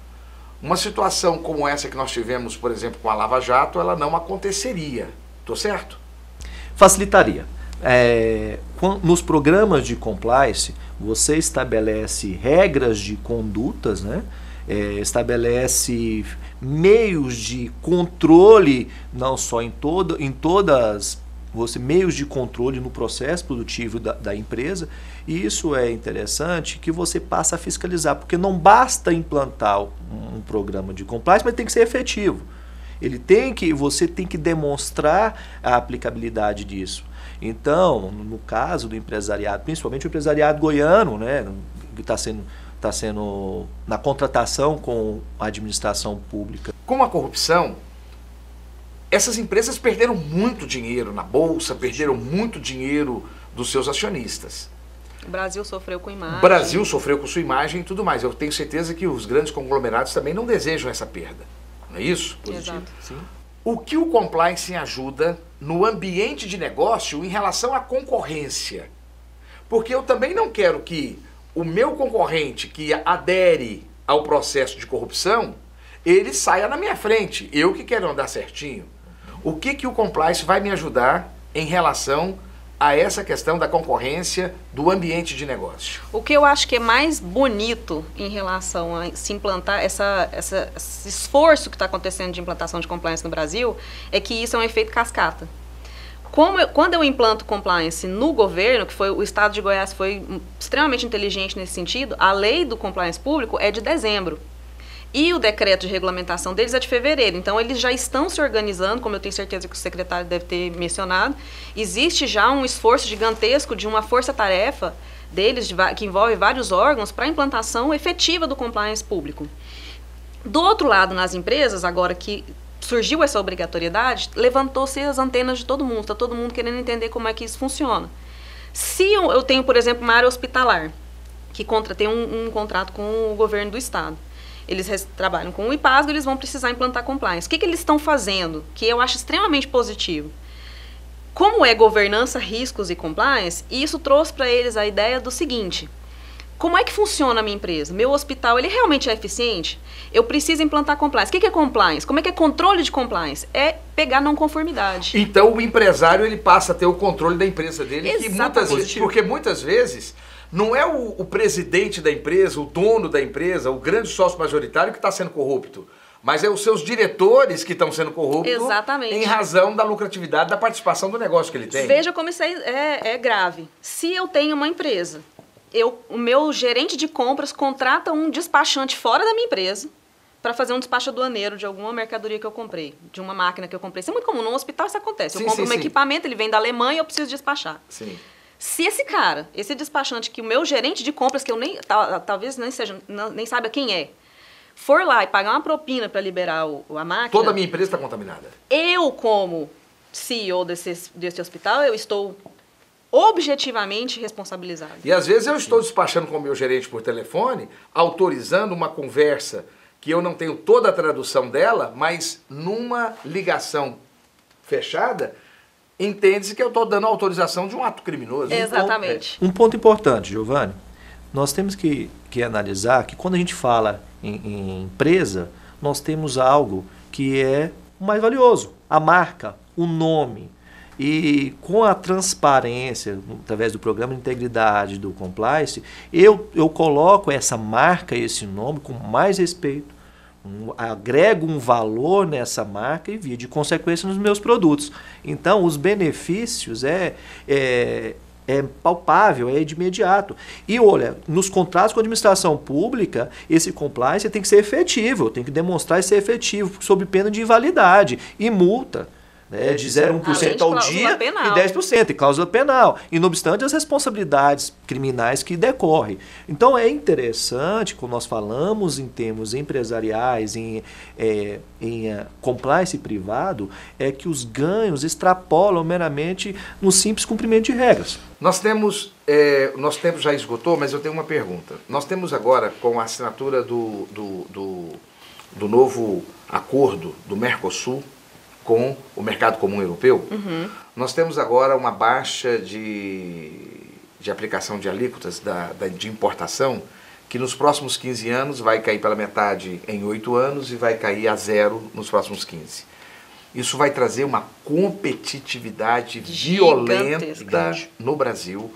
Uma situação como essa que nós tivemos, por exemplo, com a Lava Jato, ela não aconteceria. Estou certo? Facilitaria. Nos programas de compliance, você estabelece regras de condutas, né? Estabelece meios de controle, não só meios de controle no processo produtivo da empresa, e isso é interessante que você passa a fiscalizar, porque não basta implantar um programa de compliance, mas tem que ser efetivo. Você tem que demonstrar a aplicabilidade disso. Então, no caso do empresariado, principalmente o empresariado goiano, né, que está sendo na contratação com a administração pública. Com a corrupção, essas empresas perderam muito dinheiro na bolsa, perderam muito dinheiro dos seus acionistas. O Brasil sofreu com imagem. O Brasil sofreu com sua imagem e tudo mais. Eu tenho certeza que os grandes conglomerados também não desejam essa perda. Não é isso? Exato. Sim. O que o compliance ajuda no ambiente de negócio em relação à concorrência? Porque eu também não quero que o meu concorrente que adere ao processo de corrupção, ele saia na minha frente. Eu que quero andar certinho. O que o compliance vai me ajudar em relação a essa questão da concorrência do ambiente de negócio? O que eu acho que é mais bonito em relação a se implantar esse esforço que está acontecendo de implantação de compliance no Brasil é que isso é um efeito cascata. Quando eu implanto compliance no governo, que foi o estado de Goiás foi extremamente inteligente nesse sentido, a lei do compliance público é de dezembro. E o decreto de regulamentação deles é de fevereiro. Então, eles já estão se organizando, como eu tenho certeza que o secretário deve ter mencionado. Existe já um esforço gigantesco de uma força-tarefa deles, que envolve vários órgãos, para a implantação efetiva do compliance público. Do outro lado, nas empresas, agora que surgiu essa obrigatoriedade, levantou-se as antenas de todo mundo. Está todo mundo querendo entender como é que isso funciona. Se eu tenho, por exemplo, uma área hospitalar, que tem um contrato com o governo do estado, eles trabalham com o IPASGO, eles vão precisar implantar compliance. O que eles estão fazendo? Que eu acho extremamente positivo. Como é governança, riscos e compliance, isso trouxe para eles a ideia do seguinte: como é que funciona a minha empresa? Meu hospital, ele realmente é eficiente? Eu preciso implantar compliance. O que é compliance? Como é que é controle de compliance? É pegar não conformidade. Então o empresário ele passa a ter o controle da empresa dele, Exatamente. porque muitas vezes não é o presidente da empresa, o dono da empresa, o grande sócio majoritário que está sendo corrupto, mas é os seus diretores que estão sendo corruptos. Exatamente. Em razão da lucratividade, da participação do negócio que ele tem. Veja como isso é grave. Se eu tenho uma empresa, o meu gerente de compras contrata um despachante fora da minha empresa para fazer um despacho aduaneiro de alguma mercadoria que eu comprei, de uma máquina que eu comprei. Isso é muito comum, no hospital isso acontece. Eu compro um equipamento, ele vem da Alemanha e eu preciso despachar. Sim. Se esse despachante que o meu gerente de compras, que eu talvez nem saiba quem é, for lá e pagar uma propina para liberar a máquina... Toda a minha empresa está contaminada. Eu, como CEO desse hospital, eu estou objetivamente responsabilizado. E às vezes eu estou despachando com o meu gerente por telefone, autorizando uma conversa que eu não tenho toda a tradução dela, mas numa ligação fechada, entende-se que eu estou dando autorização de um ato criminoso. Exatamente. Um ponto importante, Giovanni, nós temos que analisar que quando a gente fala em empresa, nós temos algo que é o mais valioso, a marca, o nome. E com a transparência, através do programa de integridade do compliance, eu coloco essa marca, esse nome com mais respeito, agrego um valor nessa marca e via de consequência nos meus produtos. Então, os benefícios é palpável, é de imediato. E olha, nos contratos com a administração pública, esse compliance tem que ser efetivo, tem que demonstrar ser efetivo, sob pena de invalidade e multa. né, de 0,1% ao dia penal. e 10%, e cláusula penal, e não obstante as responsabilidades criminais que decorrem. Então é interessante, quando nós falamos em termos empresariais, em compliance privado, é que os ganhos extrapolam meramente no simples cumprimento de regras. Nosso tempo já esgotou, mas eu tenho uma pergunta. Nós temos agora, com a assinatura do novo acordo do Mercosul com o Mercado Comum Europeu, nós temos agora uma baixa de aplicação de alíquotas de importação, que nos próximos 15 anos vai cair pela metade em 8 anos e vai cair a 0 nos próximos 15. Isso vai trazer uma competitividade violenta no Brasil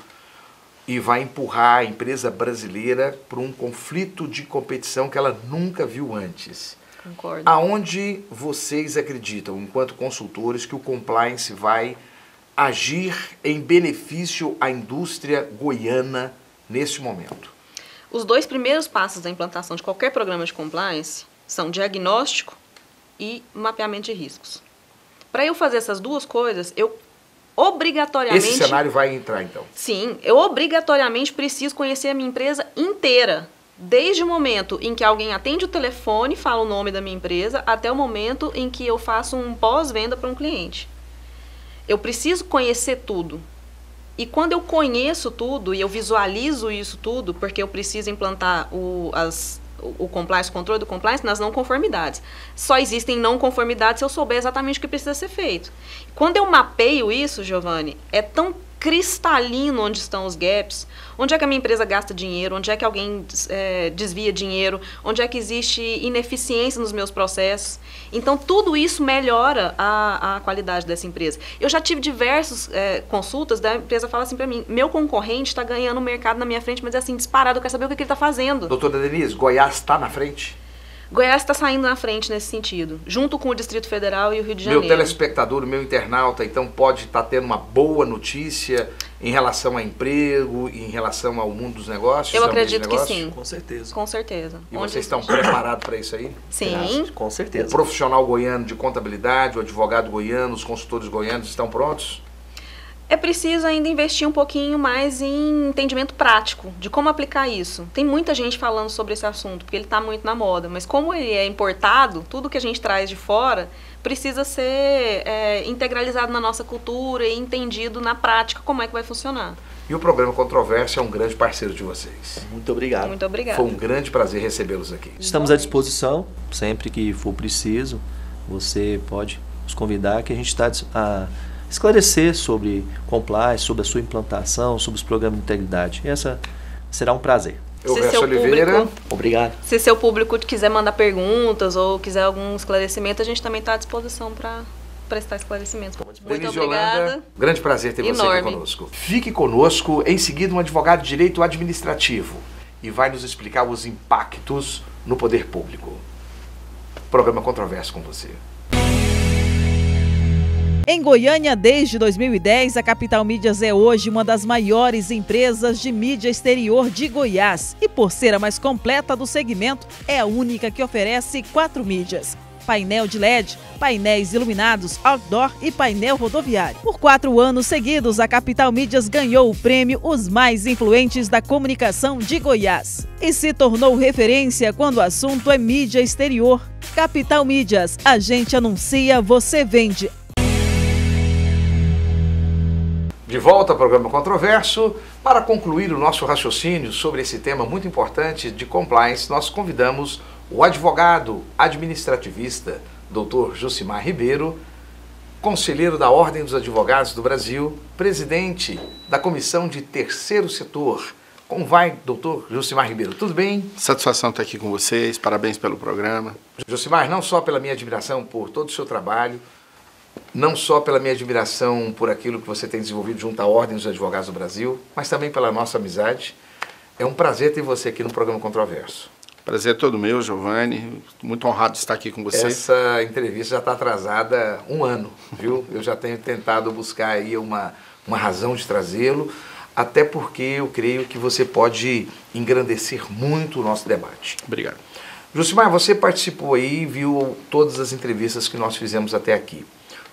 e vai empurrar a empresa brasileira para um conflito de competição que ela nunca viu antes. Concordo. Aonde vocês acreditam, enquanto consultores, que o compliance vai agir em benefício à indústria goiana neste momento? Os 2 primeiros passos da implantação de qualquer programa de compliance são diagnóstico e mapeamento de riscos. Para eu fazer essas 2 coisas, eu obrigatoriamente... Esse cenário vai entrar, então? Sim, eu obrigatoriamente preciso conhecer a minha empresa inteira. Desde o momento em que alguém atende o telefone, fala o nome da minha empresa, até o momento em que eu faço um pós-venda para um cliente. Eu preciso conhecer tudo. E quando eu conheço tudo e eu visualizo isso tudo, porque eu preciso implantar o compliance, o controle do compliance nas não conformidades. Só existem não conformidades se eu souber exatamente o que precisa ser feito. Quando eu mapeio isso, Giovanni, é tão cristalino onde estão os gaps, onde é que a minha empresa gasta dinheiro, onde é que alguém desvia dinheiro, onde é que existe ineficiência nos meus processos. Então, tudo isso melhora a qualidade dessa empresa. Eu já tive diversas consultas da empresa falar assim para mim, meu concorrente está ganhando o mercado na minha frente, mas é assim, disparado, eu quero saber o que ele está fazendo. Doutora Denise, Goiás está na frente? Goiás está saindo na frente nesse sentido, junto com o Distrito Federal e o Rio de Janeiro. Meu telespectador, meu internauta, então pode estar tendo uma boa notícia em relação a emprego, em relação ao mundo dos negócios? Eu acredito que sim. Com certeza. Com certeza. E vocês estão preparados para isso aí? Sim. Com certeza. O profissional goiano de contabilidade, o advogado goiano, os consultores goianos estão prontos? É preciso ainda investir um pouquinho mais em entendimento prático de como aplicar isso. Tem muita gente falando sobre esse assunto, porque ele está muito na moda, mas como ele é importado, tudo que a gente traz de fora precisa ser integralizado na nossa cultura e entendido na prática como é que vai funcionar. E o programa Controverso é um grande parceiro de vocês. Muito obrigado. Muito obrigada. Foi um grande prazer recebê-los aqui. Estamos à disposição, sempre que for preciso, você pode nos convidar, que a gente está a esclarecer sobre compliance, sobre a sua implantação, sobre os programas de integridade. Essa será um prazer. Elvésio Oliveira. Obrigado. Se seu público quiser mandar perguntas ou quiser algum esclarecimento, a gente também está à disposição para prestar esclarecimentos. Muito Denise obrigada. Holanda, grande prazer ter você aqui Enorme. conosco. Fique conosco, em seguida um advogado de direito administrativo e vai nos explicar os impactos no poder público. Programa Controverso com você. Em Goiânia, desde 2010, a Capital Mídias é hoje uma das maiores empresas de mídia exterior de Goiás e, por ser a mais completa do segmento, é a única que oferece 4 mídias: painel de LED, painéis iluminados, outdoor e painel rodoviário. Por 4 anos seguidos, a Capital Mídias ganhou o prêmio Os Mais Influentes da Comunicação de Goiás e se tornou referência quando o assunto é mídia exterior. Capital Mídias, a gente anuncia, você vende. De volta ao programa Controverso. Para concluir o nosso raciocínio sobre esse tema muito importante de compliance, nós convidamos o advogado administrativista, Dr. Josimar Ribeiro, conselheiro da Ordem dos Advogados do Brasil, presidente da Comissão de Terceiro Setor. Como vai, doutor Josimar Ribeiro? Tudo bem? Satisfação estar aqui com vocês, parabéns pelo programa. Josimar, não só pela minha admiração por todo o seu trabalho, não só pela minha admiração por aquilo que você tem desenvolvido junto à Ordem dos Advogados do Brasil, mas também pela nossa amizade. É um prazer ter você aqui no programa Controverso. Prazer é todo meu, Giovanni. Muito honrado de estar aqui com você. Essa entrevista já está atrasada 1 ano, viu? Eu já tenho tentado buscar aí uma razão de trazê-lo, até porque eu creio que você pode engrandecer muito o nosso debate. Obrigado. Josimar, você participou aí e viu todas as entrevistas que nós fizemos até aqui.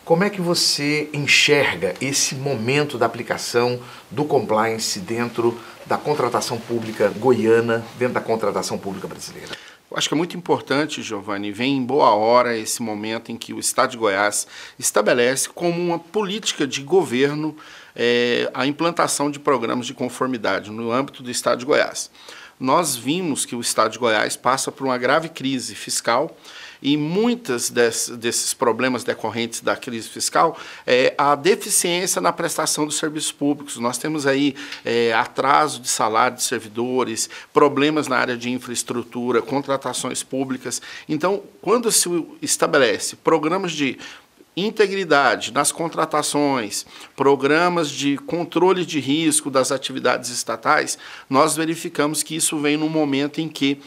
Como é que você enxerga esse momento da aplicação do compliance dentro da contratação pública goiana, dentro da contratação pública brasileira? Eu acho que é muito importante, Giovanni, vem em boa hora esse momento em que o Estado de Goiás estabelece como uma política de governo a implantação de programas de conformidade no âmbito do Estado de Goiás. Nós vimos que o Estado de Goiás passa por uma grave crise fiscal e muitos desses problemas decorrentes da crise fiscal é a deficiência na prestação dos serviços públicos. Nós temos aí atraso de salário de servidores, problemas na área de infraestrutura, contratações públicas. Então, quando se estabelece programas de integridade nas contratações, programas de controle de risco das atividades estatais, nós verificamos que isso vem num momento em que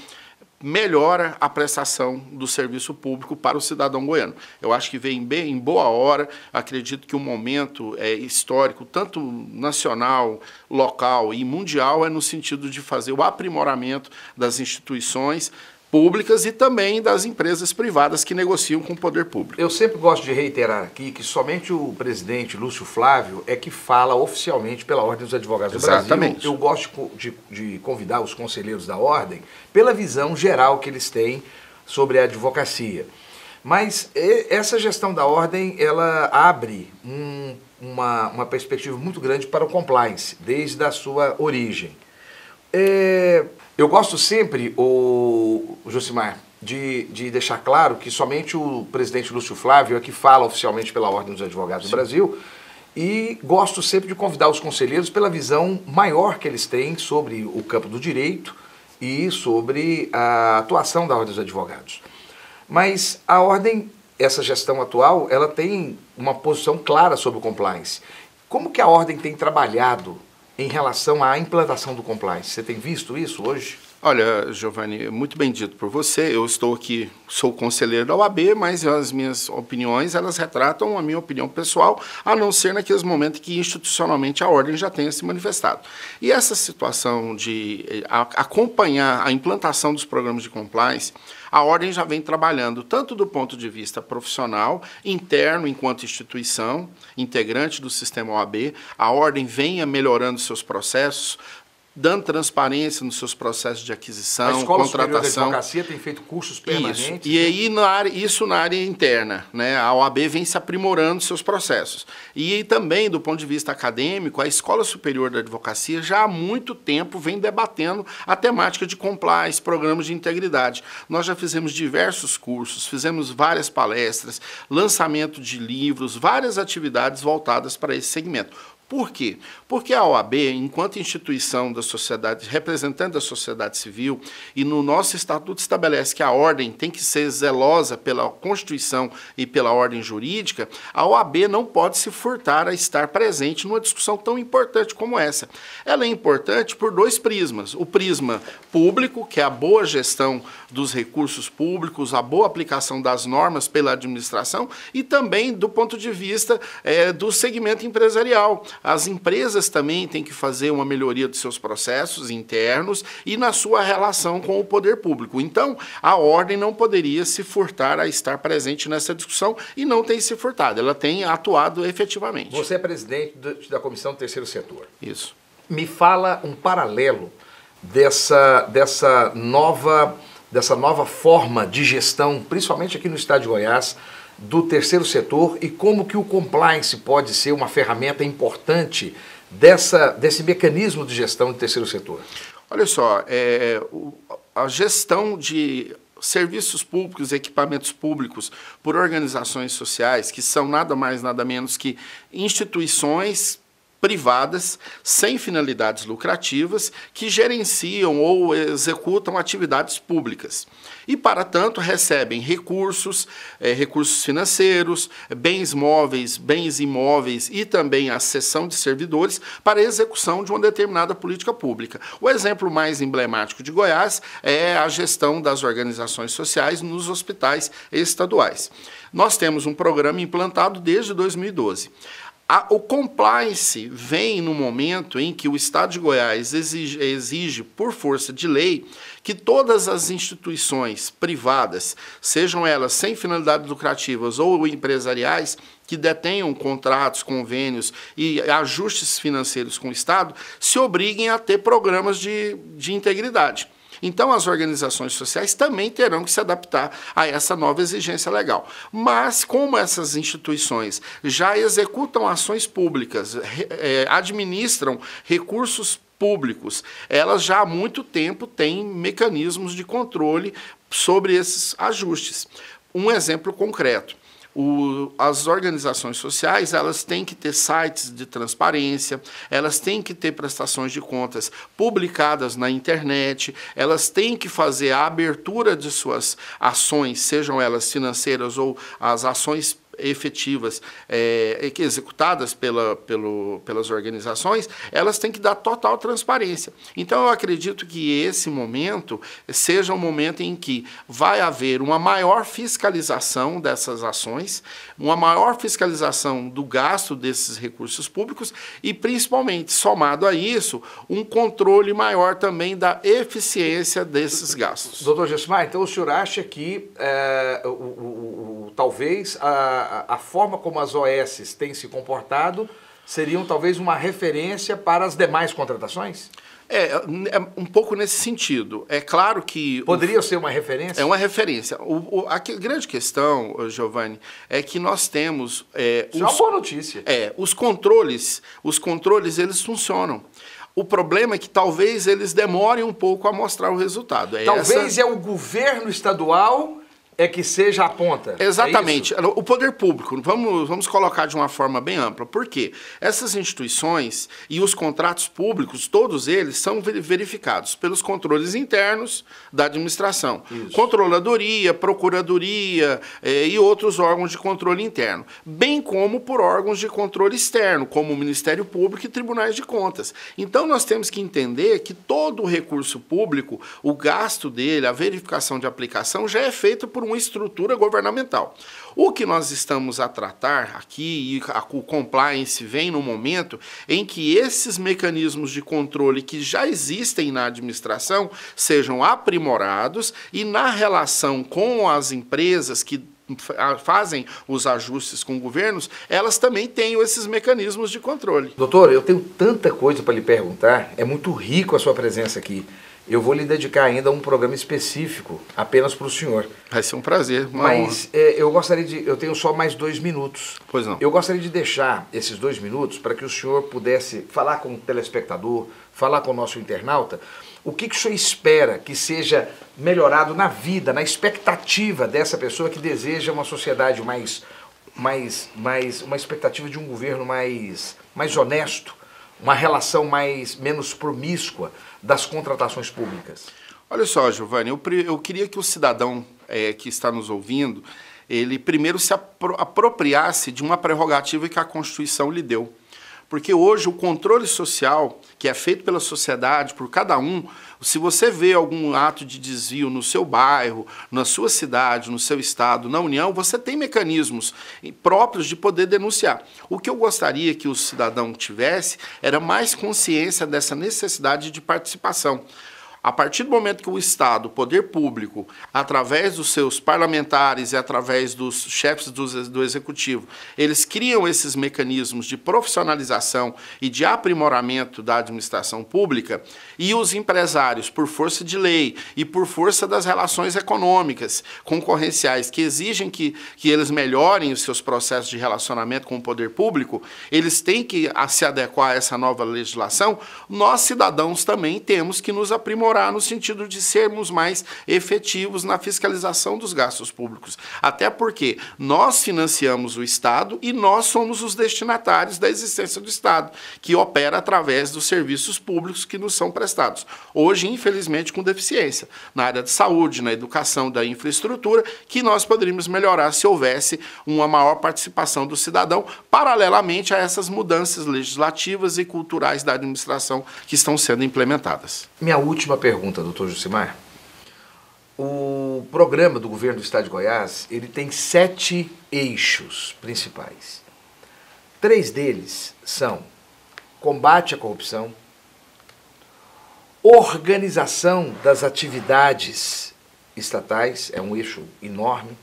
melhora a prestação do serviço público para o cidadão goiano. Eu acho que vem bem em boa hora, acredito que o momento histórico, tanto nacional, local e mundial, é no sentido de fazer o aprimoramento das instituições públicas e também das empresas privadas que negociam com o poder público. Eu sempre gosto de reiterar aqui que somente o presidente Lúcio Flávio é que fala oficialmente pela Ordem dos Advogados do Brasil. Exatamente. Eu gosto de convidar os conselheiros da Ordem pela visão geral que eles têm sobre a advocacia. Mas essa gestão da Ordem, ela abre uma perspectiva muito grande para o compliance, desde a sua origem. Eu gosto sempre, Josimar, de deixar claro que somente o presidente Lúcio Flávio é que fala oficialmente pela Ordem dos Advogados do Brasil, e gosto sempre de convidar os conselheiros pela visão maior que eles têm sobre o campo do direito e sobre a atuação da Ordem dos Advogados. Mas a Ordem, essa gestão atual, ela tem uma posição clara sobre o compliance. Como que a Ordem tem trabalhado em relação à implantação do compliance? Você tem visto isso hoje? Olha, Giovanni, muito bem dito por você. Eu estou aqui, sou conselheiro da OAB, mas as minhas opiniões, elas retratam a minha opinião pessoal, a não ser naqueles momentos que institucionalmente a Ordem já tenha se manifestado. E essa situação de acompanhar a implantação dos programas de compliance, a Ordem já vem trabalhando tanto do ponto de vista profissional, interno enquanto instituição, integrante do sistema OAB, a Ordem venha melhorando seus processos, dando transparência nos seus processos de aquisição, a Escola Superior contratação. Da Advocacia tem feito cursos permanentes. Isso. E aí, isso na área interna, né? A OAB vem se aprimorando seus processos. E também, do ponto de vista acadêmico, a Escola Superior da Advocacia já há muito tempo vem debatendo a temática de compliance, programas de integridade. Nós já fizemos diversos cursos, fizemos várias palestras, lançamento de livros, várias atividades voltadas para esse segmento. Por quê? Porque a OAB, enquanto instituição da sociedade, representante da sociedade civil, e no nosso estatuto estabelece que a Ordem tem que ser zelosa pela Constituição e pela ordem jurídica, a OAB não pode se furtar a estar presente numa discussão tão importante como essa. Ela é importante por dois prismas. O prisma público, que é a boa gestão dos recursos públicos, a boa aplicação das normas pela administração, e também do ponto de vista do segmento empresarial. As empresas também têm que fazer uma melhoria dos seus processos internos e na sua relação com o poder público. Então, a Ordem não poderia se furtar a estar presente nessa discussão e não tem se furtado, ela tem atuado efetivamente. Você é presidente da Comissão do Terceiro Setor. Isso. Me fala um paralelo dessa nova forma de gestão, principalmente aqui no estado de Goiás, do terceiro setor, e como que o compliance pode ser uma ferramenta importante desse mecanismo de gestão do terceiro setor. Olha só, a gestão de serviços públicos, equipamentos públicos por organizações sociais, que são nada mais, nada menos que instituições privadas, sem finalidades lucrativas, que gerenciam ou executam atividades públicas. E, para tanto, recebem recursos financeiros, bens móveis, bens imóveis e também a cessão de servidores para a execução de uma determinada política pública. O exemplo mais emblemático de Goiás é a gestão das organizações sociais nos hospitais estaduais. Nós temos um programa implantado desde 2012. O compliance vem no momento em que o Estado de Goiás exige, por força de lei, que todas as instituições privadas, sejam elas sem finalidades lucrativas ou empresariais, que detenham contratos, convênios e ajustes financeiros com o Estado, se obriguem a ter programas de integridade. Então, as organizações sociais também terão que se adaptar a essa nova exigência legal. Mas, como essas instituições já executam ações públicas, administram recursos públicos, elas já há muito tempo têm mecanismos de controle sobre esses ajustes. Um exemplo concreto. As organizações sociais, elas têm que ter sites de transparência, elas têm que ter prestações de contas publicadas na internet, elas têm que fazer a abertura de suas ações, sejam elas financeiras ou as ações efetivas executadas pelas organizações, elas têm que dar total transparência. Então, eu acredito que esse momento seja um momento em que vai haver uma maior fiscalização dessas ações, uma maior fiscalização do gasto desses recursos públicos e, principalmente, somado a isso, um controle maior também da eficiência desses gastos. Doutor Gesmar, então o senhor acha que talvez a forma como as OS têm se comportado seriam talvez uma referência para as demais contratações? É um pouco nesse sentido. É claro que... Poderia ser uma referência? É uma referência. A grande questão, Giovanni, é que nós temos... Isso é uma boa notícia. Os controles eles funcionam. O problema é que talvez eles demorem um pouco a mostrar o resultado. Talvez é o governo estadual que seja a ponta. Exatamente. O poder público, vamos colocar de uma forma bem ampla. Por quê? Essas instituições e os contratos públicos, todos eles são verificados pelos controles internos da administração. Isso. Controladoria, procuradoria e outros órgãos de controle interno. Bem como por órgãos de controle externo, como o Ministério Público e tribunais de contas. Então, nós temos que entender que todo o recurso público, o gasto dele, a verificação de aplicação, já é feito por uma estrutura governamental. O que nós estamos a tratar aqui, e o compliance vem no momento em que esses mecanismos de controle que já existem na administração sejam aprimorados e na relação com as empresas que fazem os ajustes com governos, elas também tenham esses mecanismos de controle. Doutor, eu tenho tanta coisa para lhe perguntar, é muito rico a sua presença aqui. Eu vou lhe dedicar ainda um programa específico apenas para o senhor. Vai ser um prazer, Mas eu tenho só mais 2 minutos. Pois não. Eu gostaria de deixar esses 2 minutos para que o senhor pudesse falar com o telespectador, falar com o nosso internauta, o que o senhor espera que seja melhorado na vida, na expectativa dessa pessoa que deseja uma sociedade uma expectativa de um governo mais honesto, uma relação menos promíscua das contratações públicas? Olha só, Giovanni, eu queria que o cidadão que está nos ouvindo, ele primeiro se apropriasse de uma prerrogativa que a Constituição lhe deu. Porque hoje o controle social, que é feito pela sociedade, por cada um, se você vê algum ato de desvio no seu bairro, na sua cidade, no seu estado, na União, você tem mecanismos próprios de poder denunciar. O que eu gostaria que o cidadão tivesse era mais consciência dessa necessidade de participação. A partir do momento que o Estado, o poder público, através dos seus parlamentares e através dos chefes do Executivo, eles criam esses mecanismos de profissionalização e de aprimoramento da administração pública, e os empresários, por força de lei e por força das relações econômicas, concorrenciais, que exigem que eles melhorem os seus processos de relacionamento com o poder público, eles têm que se adequar a essa nova legislação. Nós, cidadãos, também temos que nos aprimorar no sentido de sermos mais efetivos na fiscalização dos gastos públicos. Até porque nós financiamos o Estado e nós somos os destinatários da existência do Estado, que opera através dos serviços públicos que nos são prestados. Hoje, infelizmente, com deficiência na área de saúde, na educação, da infraestrutura, que nós poderíamos melhorar se houvesse uma maior participação do cidadão, paralelamente a essas mudanças legislativas e culturais da administração que estão sendo implementadas. Minha última pergunta, doutor Jucimar. O programa do governo do Estado de Goiás, ele tem 7 eixos principais. 3 deles são combate à corrupção, organização das atividades estatais, é um eixo enorme,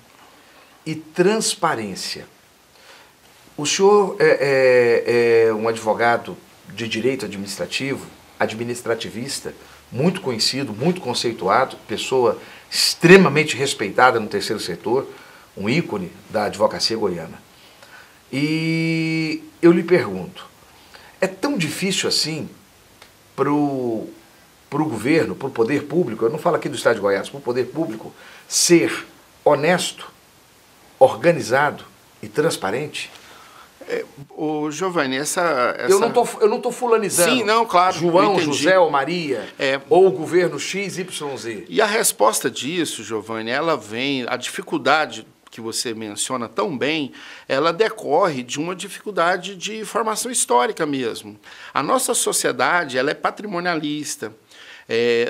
e transparência. O senhor é um advogado de direito administrativo, administrativista, muito conhecido, muito conceituado, pessoa extremamente respeitada no terceiro setor, um ícone da advocacia goiana. E eu lhe pergunto, é tão difícil assim para o governo, para o poder público, eu não falo aqui do Estado de Goiás, para o poder público, ser honesto, organizado e transparente? Ô, Giovanni, Eu não tô fulanizando. Sim, não, claro. João, José ou Maria, ou o governo XYZ. E a resposta disso, Giovanni, ela vem, a dificuldade que você menciona tão bem, ela decorre de uma dificuldade de formação histórica mesmo. A nossa sociedade, ela é patrimonialista.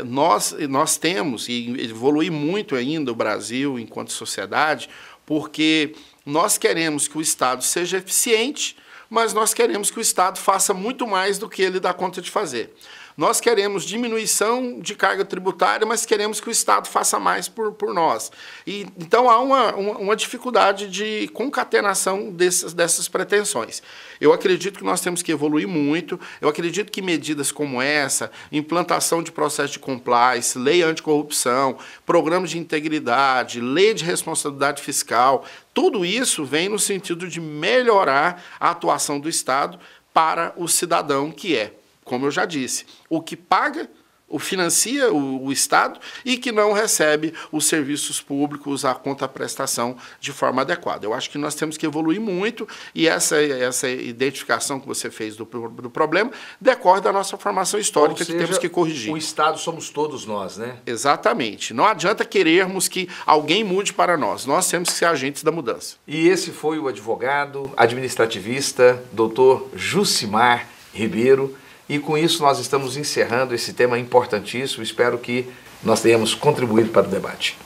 Nós temos, e evolui muito ainda o Brasil enquanto sociedade, porque nós queremos que o Estado seja eficiente, mas nós queremos que o Estado faça muito mais do que ele dá conta de fazer. Nós queremos diminuição de carga tributária, mas queremos que o Estado faça mais por nós. Então há uma dificuldade de concatenação dessas pretensões. Eu acredito que nós temos que evoluir muito, eu acredito que medidas como essa, implantação de processo de compliance, lei anticorrupção, programas de integridade, lei de responsabilidade fiscal, tudo isso vem no sentido de melhorar a atuação do Estado para o cidadão que é, como eu já disse, o que paga, o financia o Estado e que não recebe os serviços públicos, a contraprestação de forma adequada. Eu acho que nós temos que evoluir muito e essa identificação que você fez do problema decorre da nossa formação histórica. Ou seja, que temos que corrigir. O Estado somos todos nós, né? Exatamente. Não adianta querermos que alguém mude para nós. Nós temos que ser agentes da mudança. E esse foi o advogado, administrativista, doutor Jucimar Ribeiro. E com isso nós estamos encerrando esse tema importantíssimo. Espero que nós tenhamos contribuído para o debate.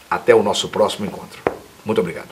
Até o nosso próximo encontro. Muito obrigado.